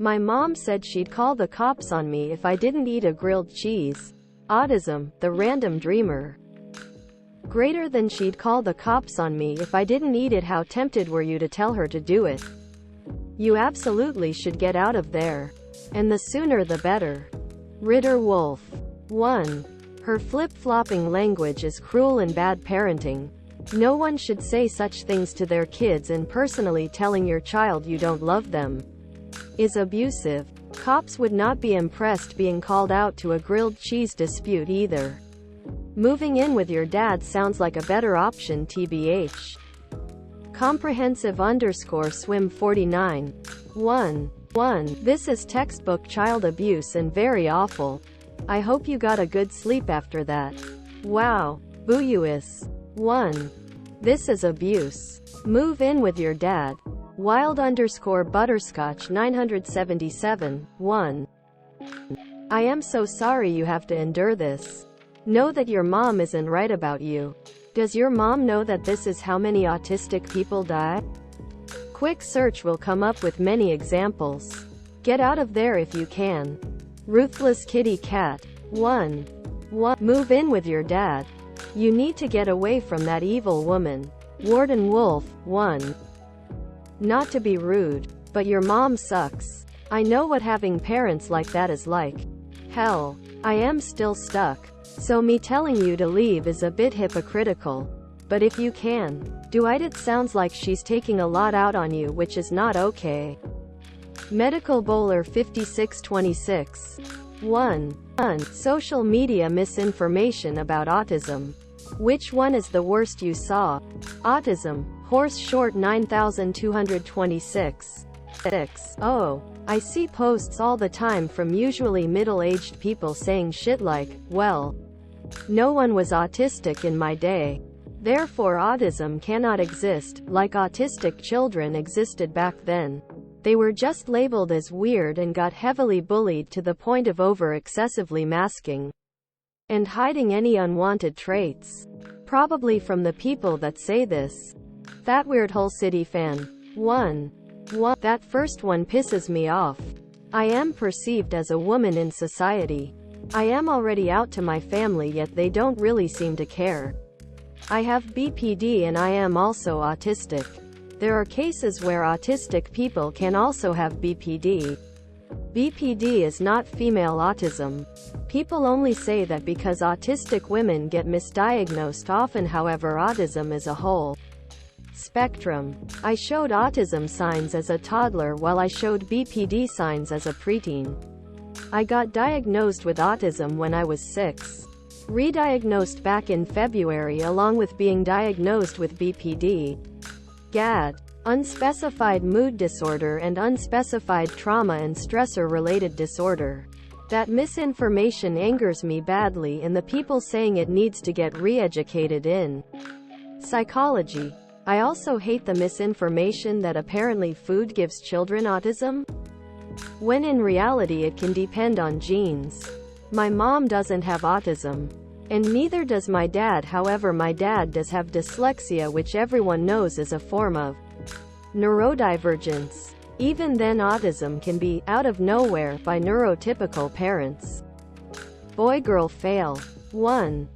My mom said she'd call the cops on me if I didn't eat a grilled cheese. Autism, the random dreamer. Greater than she'd call the cops on me if I didn't eat it. How tempted were you to tell her to do it? You absolutely should get out of there. And the sooner the better. Ritter Wolf. 1. Her flip-flopping language is cruel and bad parenting. No one should say such things to their kids, and personally telling your child you don't love them is abusive. Cops would not be impressed being called out to a grilled cheese dispute either. Moving in with your dad sounds like a better option tbh. Comprehensive_swim 49. 1. This is textbook child abuse and very awful. I hope you got a good sleep after that. Wow. Booyuis. 1. This is abuse. Move in with your dad. Wild_butterscotch 977. 1. I am so sorry you have to endure this. Know that your mom isn't right about you. Does your mom know that this is how many autistic people die? Quick search will come up with many examples. Get out of there if you can. Ruthless kitty cat. 1. Move in with your dad. You need to get away from that evil woman. Warden Wolf. 1. Not to be rude, but your mom sucks. I know what having parents like that is like. Hell, I am still stuck. So me telling you to leave is a bit hypocritical. But if you can, do it. It sounds like she's taking a lot out on you, which is not okay. Medical Bowler 5626. 1. Social media misinformation about autism. Which one is the worst you saw? Autism, Horse Short 9226. 6. Oh, I see posts all the time from usually middle-aged people saying shit like, well, no one was autistic in my day. Therefore autism cannot exist, like autistic children existed back then. They were just labeled as weird and got heavily bullied to the point of excessively masking and hiding any unwanted traits. Probably from the people that say this. That Weird Hull City fan. 1. That first one pisses me off. I am perceived as a woman in society. I am already out to my family, yet they don't really seem to care. I have BPD and I am also autistic. There are cases where autistic people can also have BPD. BPD is not female autism. People only say that because autistic women get misdiagnosed often. However, autism is a whole spectrum. I showed autism signs as a toddler while I showed BPD signs as a preteen. I got diagnosed with autism when I was 6. Re-diagnosed back in February along with being diagnosed with BPD. GAD. Unspecified mood disorder and unspecified trauma and stressor-related disorder. That misinformation angers me badly, and the people saying it needs to get re-educated in psychology. I also hate the misinformation that apparently food gives children autism, when in reality it can depend on genes. My mom doesn't have autism. And neither does my dad. However, my dad does have dyslexia, which everyone knows is a form of neurodivergence. Even then, autism can be out of nowhere by neurotypical parents. Boy-girl fail. 1.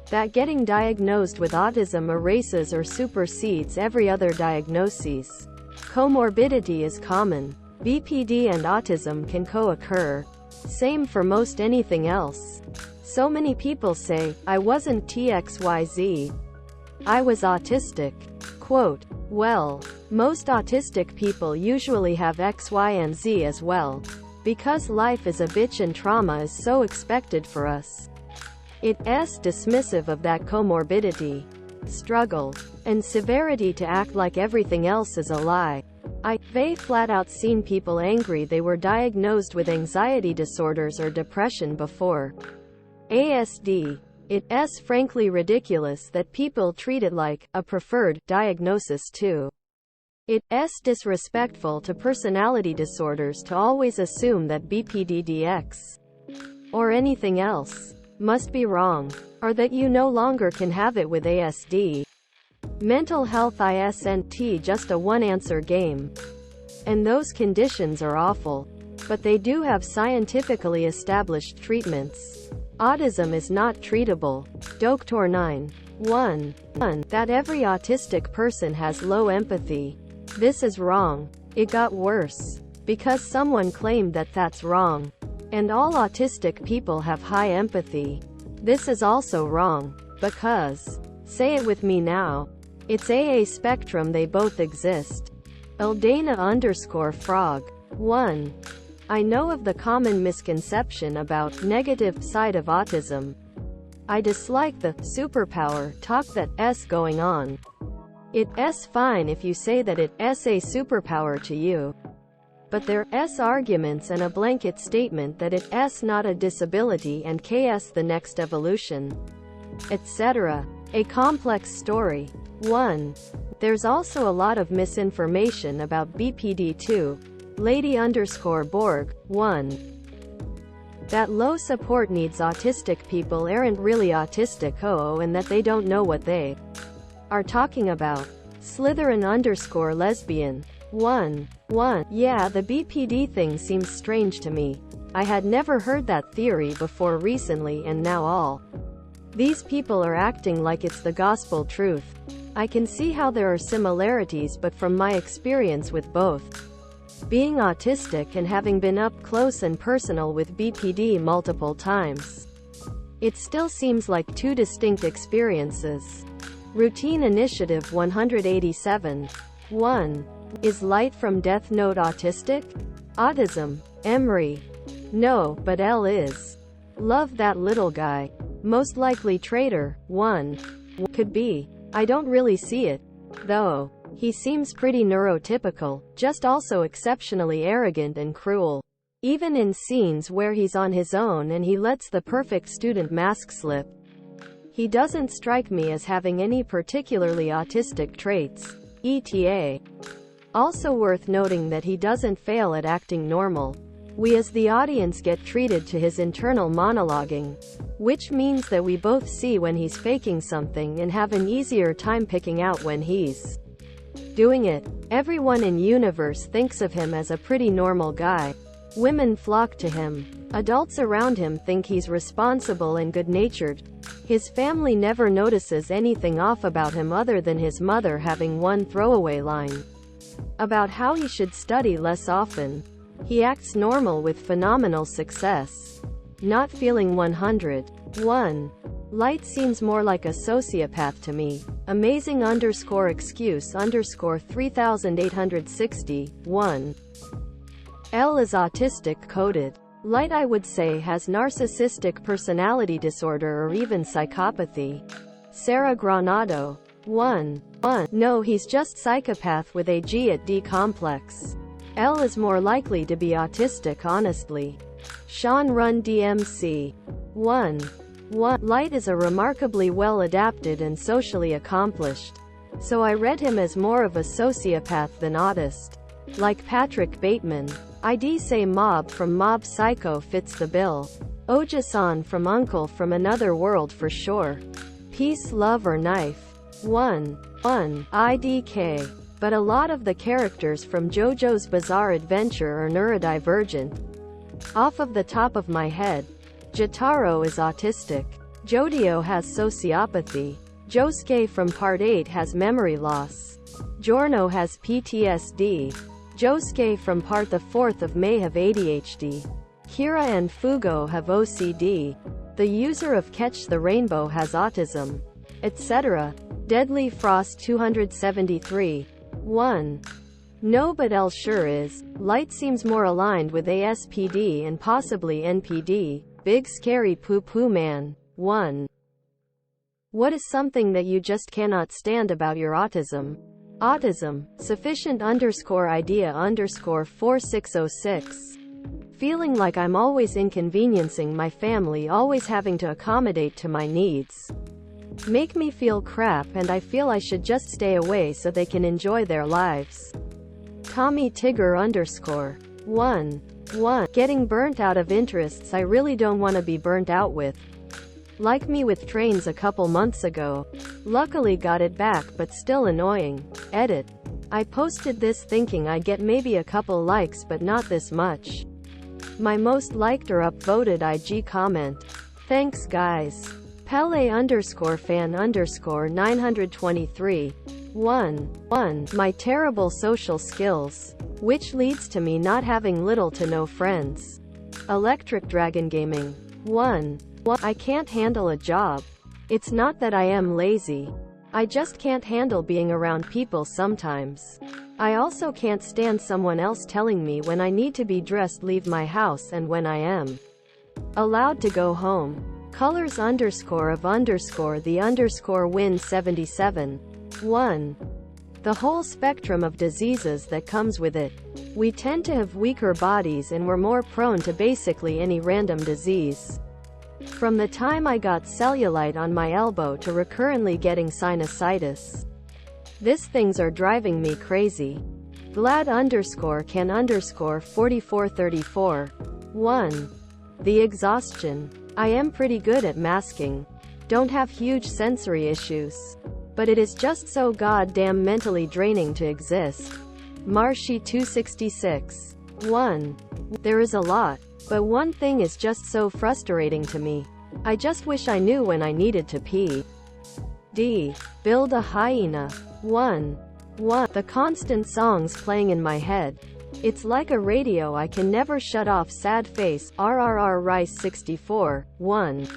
That getting diagnosed with autism erases or supersedes every other diagnosis. Comorbidity is common. BPD and autism can co-occur. Same for most anything else. So many people say, I wasn't TXYZ. I was autistic. Quote, well, most autistic people usually have X, Y, and Z as well. Because life is a bitch and trauma is so expected for us. It's dismissive of that comorbidity, struggle, and severity to act like everything else is a lie. I've flat out seen people angry they were diagnosed with anxiety disorders or depression before ASD. It's frankly ridiculous that people treat it like a preferred diagnosis too. It's disrespectful to personality disorders to always assume that BPDDX or anything else must be wrong, or that you no longer can have it with ASD. Mental health isn't just a one-answer game. And those conditions are awful. but they do have scientifically established treatments. Autism is not treatable. Dr. 9. 1. That every autistic person has low empathy. This is wrong. It got worse. Because someone claimed that that's wrong. And all autistic people have high empathy. This is also wrong. Because, say it with me now, it's AA spectrum, they both exist. Eldana_frog. 1. I know of the common misconception about negative side of autism. I dislike the superpower talk that's going on. It's fine if you say that it's a superpower to you. But there's arguments and a blanket statement that it's not a disability and KS the next evolution, etc. A complex story. 1. There's also a lot of misinformation about BPD2. Lady_Borg. 1. That low support needs autistic people aren't really autistic and that they don't know what they are talking about. Slytherin_lesbian. 1. Yeah, the BPD thing seems strange to me. I had never heard that theory before recently, and now all these people are acting like it's the gospel truth. I can see how there are similarities, but from my experience with both being autistic and having been up close and personal with BPD multiple times, it still seems like two distinct experiences. Routine Initiative 187. 1. Is Light from Death Note autistic? Autism. Emery. No, but L is. Love that little guy. Most likely traitor. 1. Could be. I don't really see it, though. He seems pretty neurotypical, just also exceptionally arrogant and cruel. Even in scenes where he's on his own and he lets the perfect student mask slip. He doesn't strike me as having any particularly autistic traits. ETA. Also worth noting that he doesn't fail at acting normal. We as the audience get treated to his internal monologuing, which means that we both see when he's faking something and have an easier time picking out when he's doing it. Everyone in universe thinks of him as a pretty normal guy. Women flock to him. Adults around him think he's responsible and good-natured. His family never notices anything off about him other than his mother having one throwaway line about how he should study less often. He acts normal with phenomenal success. Not feeling 100. 1. Light seems more like a sociopath to me. Amazing_excuse_3860. 1. L is autistic coded. Light I would say has narcissistic personality disorder or even psychopathy. Sarah Granado. 1. No, he's just psychopath with a G at D complex. L is more likely to be autistic honestly. Sean Run DMC. 1. Light is a remarkably well-adapted and socially accomplished. So I read him as more of a sociopath than autist. Like Patrick Bateman. I'd say Mob from Mob Psycho fits the bill. Oja-san from Uncle from Another World for sure. Peace, Love or Knife. 1. IDK. But a lot of the characters from JoJo's Bizarre Adventure are neurodivergent. Off of the top of my head, Jotaro is autistic. Jodio has sociopathy. Josuke from Part 8 has memory loss. Giorno has PTSD. Josuke from Part the 4th of May have ADHD. Kira and Fugo have OCD. The user of Catch the Rainbow has autism, etc. Deadly Frost 273. 1. No, but L sure is. Light seems more aligned with ASPD and possibly NPD. Big Scary Poo Poo Man. 1. What is something that you just cannot stand about your autism? Autism. Sufficient_idea_4606. Feeling like I'm always inconveniencing my family, always having to accommodate to my needs. Make me feel crap and I feel I should just stay away so they can enjoy their lives. Tommy Tigger _ 1. Getting burnt out of interests I really don't want to be burnt out with. Like me with trains a couple months ago. Luckily got it back, but still annoying. Edit. I posted this thinking I'd get maybe a couple likes but not this much. My most liked or upvoted IG comment. Thanks guys. Pele _fan _ 923. 1. My terrible social skills. Which leads to me not having little to no friends. Electric Dragon Gaming. 1. I can't handle a job. It's not that I am lazy. I just can't handle being around people sometimes. I also can't stand someone else telling me when I need to be dressed, leave my house, and when I am allowed to go home. Colors _ of _ the _ win 77. 1. The whole spectrum of diseases that comes with it. We tend to have weaker bodies and we're more prone to basically any random disease. From the time I got cellulite on my elbow to recurrently getting sinusitis. These things are driving me crazy. Glad _ can _ 4434. 1. The exhaustion. I am pretty good at masking. Don't have huge sensory issues. But it is just so goddamn mentally draining to exist. Marshy 266. 1. There is a lot. But one thing is just so frustrating to me. I just wish I knew when I needed to pee. D. Build a hyena. 1. The constant songs playing in my head. It's like a radio I can never shut off. Sad face. RRR Rice 64. 1.